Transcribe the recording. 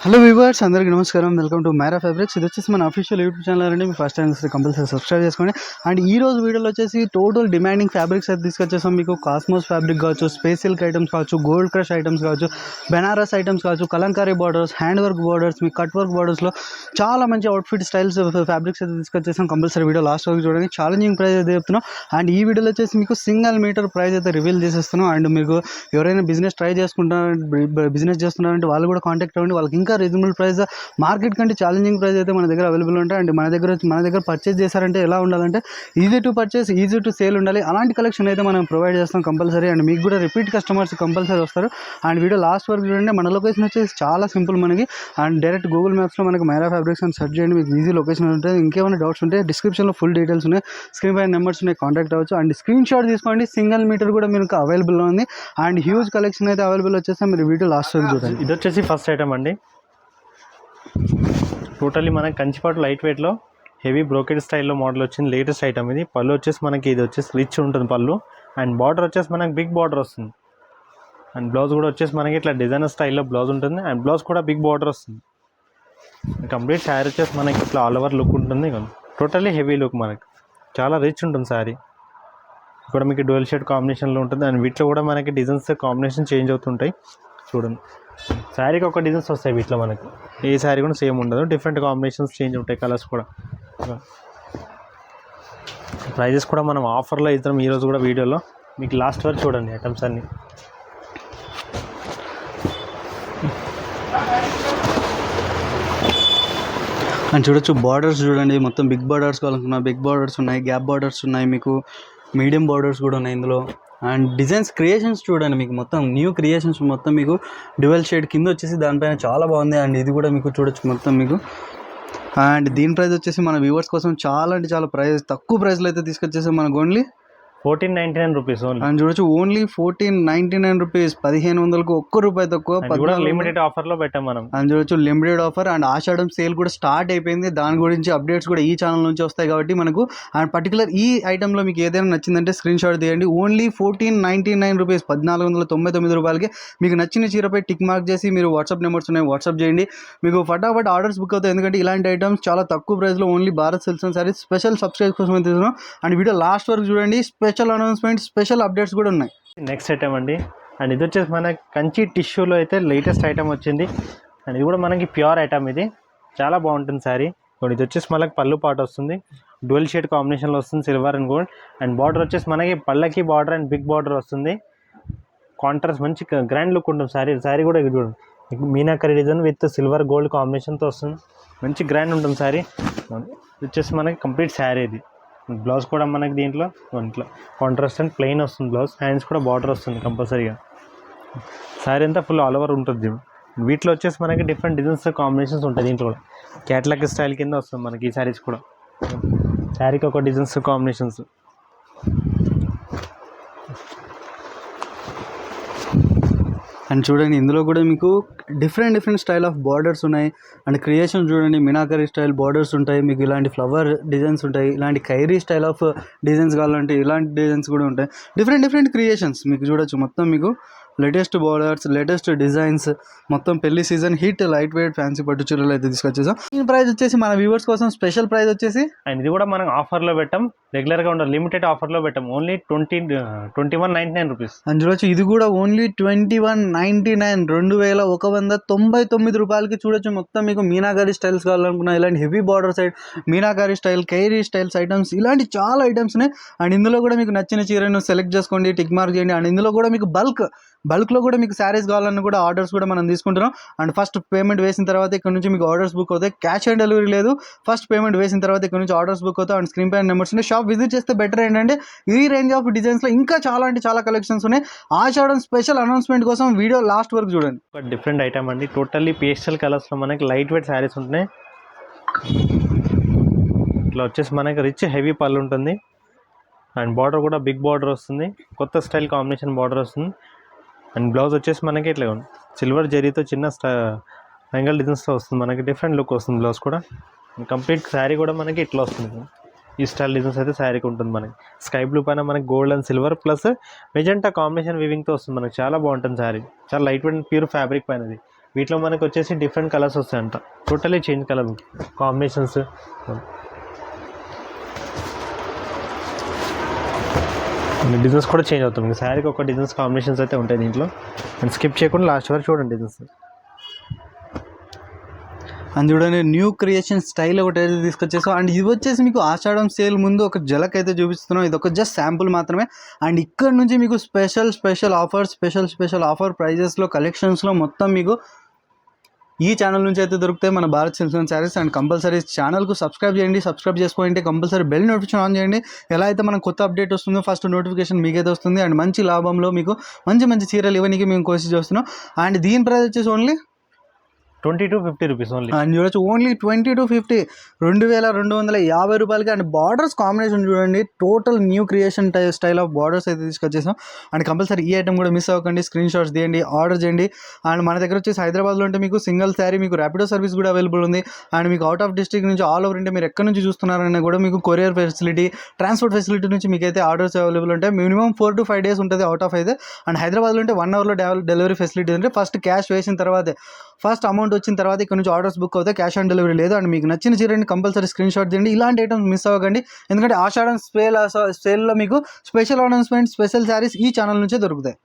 Hello viewers అందరికీ నమస్కారం. Welcome to Myra fabrics. ఇది వచ్చేసి మన అఫీషియల్ యూట్యూబ్ ఛానల్ అండి. మీ ఫస్ట్ టైం వస్తే కంపల్సరీ సబ్స్క్రైబ్ చేసుకోండి. అండ్ ఈ రోజు వీడియోలో వచ్చేసి టోటల్ డిమాండింగ్ ఫ్యాబ్రిక్స్ అయితే తీసుకొచ్చేసాం. మీకు కాస్మోస్ ఫ్యాబ్రిక్ కావచ్చు, స్పేస్ సిల్క్ ఐటమ్స్ కావచ్చు, గోల్డ్ క్రష్ ఐటమ్స్ కావచ్చు, బెనారస్ ఐటమ్స్ కావచ్చు, kalamkari borders, hand work borders, మీ కట్ వర్క్ బార్డర్స్లో చాలా మంచి అవుట్ఫిట్ స్టైల్స్ ఫ్యాబ్రిక్స్ అయితే తీసుకొచ్చేసాం. కంపల్సరీ వీడియో లాస్ట్ వరకు చూడండి. ఛాలెంజింగ్ ప్రైస్ అయితే చెప్తున్నాం. అండ్ ఈ వీడియోలో వచ్చేసి మీకు సింగిల్ మీటర్ ప్రైస్ అయితే రివీల్ చేసేస్తున్నాం. అండ్ మీకు ఎవరైనా బిజినెస్ ట్రై బిజినెస్ చేస్తున్నారంటే వాళ్ళు కూడా కాంటాక్ట్ అవ్వండి. వాళ్ళకి ఇంకా రీజనబుల్ ప్రైస్, మార్కెట్ కంటే ఛాలెంజింగ్ ప్రైస్ అయితే మన దగ్గర అవైలబుల్ ఉంటాయి. అండ్ మన దగ్గర పర్చేస్ చేశారంటే ఎలా ఉండాలంటే easy to purchase, easy to sale ఉండాలి. అలాంటి కలెక్షన్ అయితే మనం ప్రొవైడ్ చేస్తాం కంపల్సరీ. అండ్ మీకు కూడా రిపీట్ కస్టమర్స్ కంపల్సరీ వస్తారు. అండ్ వీడియో లాస్ట్ వరకు చూడండి. మన లొకేషన్ వచ్చేసి చాలా సింపుల్ మనకి. అండ్ డైరెక్ట్ గూగుల్ మ్యాప్స్లో మనకి మైరా ఫ్యాబ్రిక్స్ అని సెర్చ్ చేయండి, మీకు ఈజీ లొకేషన్ ఉంటుంది. ఇంకేమైనా డౌట్స్ ఉంటే డిస్క్రిప్షన్లో ఫుల్ డీటెయిల్స్ ఉన్నాయి, స్క్రీన్ పైన నెంబర్స్ ఉన్నాయి, కాంటాక్ట్ అవ్వచ్చు. అండ్ స్క్రీన్ షాట్ తీసుకోండి. సింగిల్ మీటర్ కూడా మీకు అవైలబుల్లో ఉంది. అండ్ హ్యూజ్ కలెక్షన్ అయితే అవైలబుల్ వచ్చేసి మీరు వీడియో లాస్ట్ వరకు చూడండి. ఇది వచ్చేసి ఫస్ట్ ఐటమ్ అండి. టోటల్లీ మనకి కంచిపాటు లైట్ వెయిట్లో హెవీ బ్రోకెడ్ స్టైల్లో మోడల్ వచ్చింది. లేటెస్ట్ ఐటమ్ ఇది. పళ్ళు వచ్చేసి మనకి ఇది వచ్చేసి రిచ్ ఉంటుంది పళ్ళు. అండ్ బార్డర్ వచ్చేసి మనకి బిగ్ బార్డర్ వస్తుంది. అండ్ బ్లౌజ్ కూడా వచ్చేసి మనకి ఇట్లా డిజైనర్ స్టైల్లో బ్లౌజ్ ఉంటుంది. అండ్ బ్లౌజ్ కూడా బిగ్ బార్డర్ వస్తుంది. కంప్లీట్ శారీ వచ్చేసి మనకి ఇట్లా ఆల్ ఓవర్ లుక్ ఉంటుంది. టోటల్లీ హెవీ లుక్, మనకి చాలా రిచ్ ఉంటుంది శారీ. ఇక్కడ మీకు డ్యూయల్ షేడ్ కాంబినేషన్లో ఉంటుంది. అండ్ వీటిలో కూడా మనకి డిజైన్స్ కాంబినేషన్ చేంజ్ అవుతుంటాయి. చూడండి, శారీకి ఒక డిజైన్స్ వస్తాయి వీటిలో. మనకి ఏ శారీ కూడా సేమ్ ఉండదు, డిఫరెంట్ కాంబినేషన్స్ చేంజ్ ఉంటాయి, కలర్స్ కూడా. ప్రైజెస్ కూడా మనం ఆఫర్లో ఇద్దాం ఈరోజు కూడా వీడియోలో. మీకు లాస్ట్ వరకు చూడండి ఐటమ్స్ అన్నీ. అండ్ చూడొచ్చు బార్డర్స్ చూడండి, మొత్తం బిగ్ బార్డర్స్ కావాలనుకున్నా బిగ్ బార్డర్స్ ఉన్నాయి, గ్యాప్ బార్డర్స్ ఉన్నాయి, మీకు మీడియం బార్డర్స్ కూడా ఉన్నాయి ఇందులో. అండ్ డిజైన్స్ క్రియేషన్స్ చూడండి, మీకు మొత్తం న్యూ క్రియేషన్స్ మొత్తం మీకు డ్యువల్ షేడ్ కింద వచ్చేసి దానిపైన చాలా బాగుంది. అండ్ ఇది కూడా మీకు చూడొచ్చు మొత్తం మీకు. అండ్ దీని ప్రైస్ వచ్చేసి మన వ్యూవర్స్ కోసం చాలా అంటే చాలా తక్కువ ప్రైస్లో అయితే తీసుకొచ్చేసి మనకు ఓన్లీ 1499 రూపీస్ ఓన్లీ. అండ్ చూడొచ్చు ఓన్లీ 1499 రూపీస్, 1500కు ₹1 తక్కువ. లిమిటెడ్ ఆఫర్లో పెట్టాం మనం. అండ్ చూడొచ్చు లిమిటెడ్ ఆఫర్. అండ్ ఆషాఢం సేల్ కూడా స్టార్ట్ అయిపోయింది. దాని గురించి అప్డేట్స్ కూడా ఈ ఛానల్ నుంచి వస్తాయి కాబట్టి మనకు. అండ్ పర్టికులర్ ఈ ఐటెంలో మీకు ఏదైనా నచ్చిందంటే స్క్రీన్ షాట్ తీయండి. ఓన్లీ 1499 రూపీస్, ₹1499కి మీకు నచ్చిన చీరపై టిక్ మార్క్ చేసి మీరు వాట్సాప్ నెంబర్స్ ఉన్నాయి, వాట్సాప్ చేయండి. మీకు ఫటాఫట్ ఆర్డర్స్ బుక్ అవుతాయి. ఎందుకంటే ఇలాంటి ఐటమ్స్ చాలా తక్కువ ప్రైస్లో only Bharat silks and saris special subscribe కోసం తీసుకున్నాం. అండ్ వీడియో లాస్ట్ వరకు చూడండి. స్పెషల్ అనౌన్స్మెంట్, స్పెషల్ అప్డేట్స్ కూడా ఉన్నాయి. నెక్స్ట్ ఐటమ్ అండి. అండ్ ఇది వచ్చేసి మన కంచి టిష్యూలో అయితే లేటెస్ట్ ఐటమ్ వచ్చింది. అండ్ ఇది కూడా మనకి ప్యూర్ ఐటమ్. ఇది చాలా బాగుంటుంది శారీ. ఇది వచ్చేసి మనకి పళ్ళు పాట వస్తుంది, డ్యూయల్ షేడ్ కాంబినేషన్లో వస్తుంది, silver and gold. And border వచ్చేసి మనకి పళ్ళకి బార్డర్ అండ్ బిగ్ బార్డర్ వస్తుంది. కాంట్రాస్ట్ మంచి గ్రాండ్ లుక్ ఉంటుంది శారీ. శారీ కూడా ఇది చూడండి, meenakari design with silver gold కాంబినేషన్తో వస్తుంది. మంచి గ్రాండ్ ఉంటుంది శారీ. వచ్చేసి మనకి కంప్లీట్ శారీ ఇది. బ్లౌజ్ కూడా మనకి దీంట్లో కాంట్రాస్ట్ అండ్ ప్లెయిన్ వస్తుంది బ్లౌజ్. హ్యాండ్స్ కూడా బార్డర్ వస్తుంది కంపల్సరీగా. శారీ అంతా ఫుల్ ఆల్ ఓవర్ ఉంటుంది. వీటిలో వచ్చేసి మనకి డిఫరెంట్ డిజైన్స్ కాంబినేషన్స్ ఉంటాయి. దీంట్లో కూడా క్యాట్లాగ్ స్టైల్ కింద వస్తుంది మనకి ఈ శారీస్ కూడా. శారీకి ఒక డిజైన్స్ కాంబినేషన్స్. అండ్ చూడండి, ఇందులో కూడా మీకు డిఫరెంట్ స్టైల్ ఆఫ్ బార్డర్స్ ఉన్నాయి. అండ్ క్రియేషన్ చూడండి, మీనాకరీ స్టైల్ బార్డర్స్ ఉంటాయి, మీకు ఇలాంటి ఫ్లవర్ డిజైన్స్ ఉంటాయి, ఇలాంటి ఖైరీ స్టైల్ ఆఫ్ డిజైన్స్ కావాలంటే ఇలాంటి డిజైన్స్ కూడా ఉంటాయి. డిఫరెంట్ క్రియేషన్స్ మీకు చూడొచ్చు. మొత్తం మీకు లేటెస్ట్ బార్డర్స్, లేటెస్ట్ డిజైన్స్, మొత్తం పెళ్లి season hit light weight fancy పట్టు చీరలు అయితే తీసుకొచ్చేసాం. ఈ ప్రైస్ వచ్చేసి మన వ్యూవర్స్ కోసం స్పెషల్ ప్రైస్ వచ్చేసి, అండ్ ఇది కూడా మనం ఆఫర్లో పెట్టాం, రెగ్యులర్గా ఉండదు, లిమిటెడ్ ఆఫర్లో పెట్టాం. Only 2199 rupees. అండ్ చూడొచ్చు ఇది కూడా ఓన్లీ 2199, ₹2199 చూడొచ్చు. మొత్తం మీకు మీనాకరీ స్టైల్స్ కావాలనుకున్నా, ఇలాంటి heavy border side meenakari style, Khairi styles items, ఇలాంటి చాలా ఐటమ్స్ ఉన్నాయి. అండ్ ఇందులో కూడా మీకు నచ్చిన చీరను సెలెక్ట్ చేసుకోండి, టిక్ మార్క్ చేయండి. అండ్ ఇందులో కూడా మీకు బల్క్లో కూడా మీకు శారీస్ కావాలన్నా కూడా ఆర్డర్స్ కూడా మనం తీసుకుంటున్నాం. అండ్ ఫస్ట్ పేమెంట్ వేసిన తర్వాత ఇక్కడ నుంచి మీకు ఆర్డర్స్ బుక్ అవుతాయి. క్యాష్ ఆన్ డెలివరీ లేదు, ఫస్ట్ పేమెంట్ వేసిన తర్వాత ఇక్కడ నుంచి ఆర్డర్స్ బుక్ అవుతాయి. అండ్ స్క్రీన్ పైన నెంబర్స్ ఉన్నాయి. షాప్ విజిట్ చేస్తే బెటర్. ఏంటంటే ఈ రేంజ్ ఆఫ్ డిజైన్స్లో ఇంకా చాలా అంటే చాలా కలెక్షన్స్ ఉన్నాయి. ఆషాఢం స్పెషల్ అనౌన్స్మెంట్ కోసం వీడియో లాస్ట్ వరకు చూడండి. ఒక డిఫరెంట్ ఐటమ్ అండి. టోటల్లీ పేస్టల్ కలర్స్లో మనకి లైట్ వెయిట్ శారీస్ ఉంటున్నాయి. ఇట్లా వచ్చేసి మనకి రిచ్ హెవీ పళ్ళు ఉంటుంది. అండ్ బార్డర్ కూడా బిగ్ బార్డర్ వస్తుంది, కొత్త స్టైల్ కాంబినేషన్ బార్డర్ వస్తుంది. అండ్ బ్లౌజ్ వచ్చేసి మనకి ఇట్లా సిల్వర్ జరీతో చిన్న రంగల్ డిజైన్స్తో వస్తుంది. మనకి డిఫరెంట్ లుక్ వస్తుంది బ్లౌజ్ కూడా. కంప్లీట్ శారీ కూడా మనకి ఇట్లా వస్తుంది. ఈ స్టైల్ డిజైన్స్ అయితే శారీకి ఉంటుంది. మనకి స్కై బ్లూ పైన మనకి gold and silver plus magenta combination వివింగ్తో వస్తుంది. మనకి చాలా బాగుంటుంది శారీ. చాలా లైట్ వెయిట్ ప్యూర్ ఫ్యాబ్రిక్ పైన ఇది. వీటిలో మనకు వచ్చేసి డిఫరెంట్ కలర్స్ వస్తాయంట, totally change colour combinations. Designs కూడా చేంజ్ అవుతుంది, మీకు శారీకి ఒక డిజైన్స్ కాంబినేషన్స్ అయితే ఉంటాయి దీంట్లో. అండ్ స్కిప్ చేయకుండా లాస్ట్ వరకు చూడండి డిజైన్స్. అండ్ చూడండి న్యూ క్రియేషన్ స్టైల్ ఒకటి అయితే తీసుకొచ్చేసాం. అండ్ ఇది వచ్చేసి మీకు ఆషాఢం సేల్ ముందు ఒక జలక్ అయితే చూపిస్తున్నాం, ఇది ఒక జస్ట్ శాంపుల్ మాత్రమే. అండ్ ఇక్కడ నుంచి మీకు స్పెషల్ ఆఫర్ ప్రైజెస్లో కలెక్షన్స్లో మొత్తం మీకు ఈ ఛానల్ నుంచి అయితే దొరుకుతాయి మన Bharat silks and saris. And compulsory ఛానల్కు సబ్స్క్రైబ్ చేయండి, సబ్స్క్రైబ్ చేసుకోండి, కంపల్సరీ బెల్ నోటిఫికేషన్ ఆన్ చేయండి. ఎలా అయితే మనం కొత్త అప్డేట్ వస్తుందో ఫస్ట్ నోటిఫికేషన్ మీకైతే వస్తుంది. అండ్ మంచి లాభంలో మీకు మంచి చీరలు ఇవ్వడానికి మేము కోशिश చేస్తున్నాం. అండ్ దీని ప్రైస్ వచ్చేసి ఓన్లీ 20 to 50 రూపీస్ ఓన్లీ. అండ్ చూడొచ్చు ఓన్లీ 20 to 50, 2250 రూపాయలకి. అండ్ బార్డర్స్ కాంబినేషన్ చూడండి, total new creation style of borders అయితే తీసుకొచ్చేసాం. అండ్ కంపల్సరీ ఈ ఐటమ్ కూడా మిస్ అవ్వకండి, స్క్రీన్ షాట్స్ తీయండి, ఆర్డర్ చేయండి. అండ్ మన దగ్గర వచ్చేసి హైదరాబాద్లో ఉంటే మీకు సింగిల్ శారీ మీకు ర్యాపిడో సర్వీస్ కూడా అవైలబుల్ ఉంది. అండ్ మీకు అవుట్ ఆఫ్ డిస్ట్రిక్ట్ నుంచి ఆల్ ఓవర్ ఇండియా మీరు ఎక్కడి నుంచి చూస్తున్నారన్నా కూడా మీకు కొరియర్ ఫెసిలిటీ, ట్రాన్స్పోర్ట్ ఫెసిలిటీ నుంచి మీకైతే ఆర్డర్స్ అవైలబుల్ ఉంటాయి. మినిమం 4 to 5 days ఉంటుంది అవుట్ ఆఫ్ అయితే. అండ్ హైదరాబాద్లో ఉంటే 1 hourలో డెలివరీ ఫెసిలిటీ ఉంది. ఫస్ట్ క్యాష్ వేసిన తర్వాతే, ఫస్ట్ అమౌంట్ వచ్చిన తర్వాత ఇక్కడ నుంచి ఆర్డర్స్ బుక్ అవుతాయి, క్యాష్ ఆన్ డెలివరీ లేదు. అండ్ మీకు నచ్చిన చీరని కంపల్సరీ స్క్రీన్ షాట్ తీయండి. ఇలాంటి ఐటమ్స్ మిస్ అవ్వకండి, ఎందుకంటే ఆషాఢం సేల్లో మీకు స్పెషల్ అనౌన్స్మెంట్, స్పెషల్ శారీస్ ఈ ఛానల్ నుంచే దొరుకుతాయి.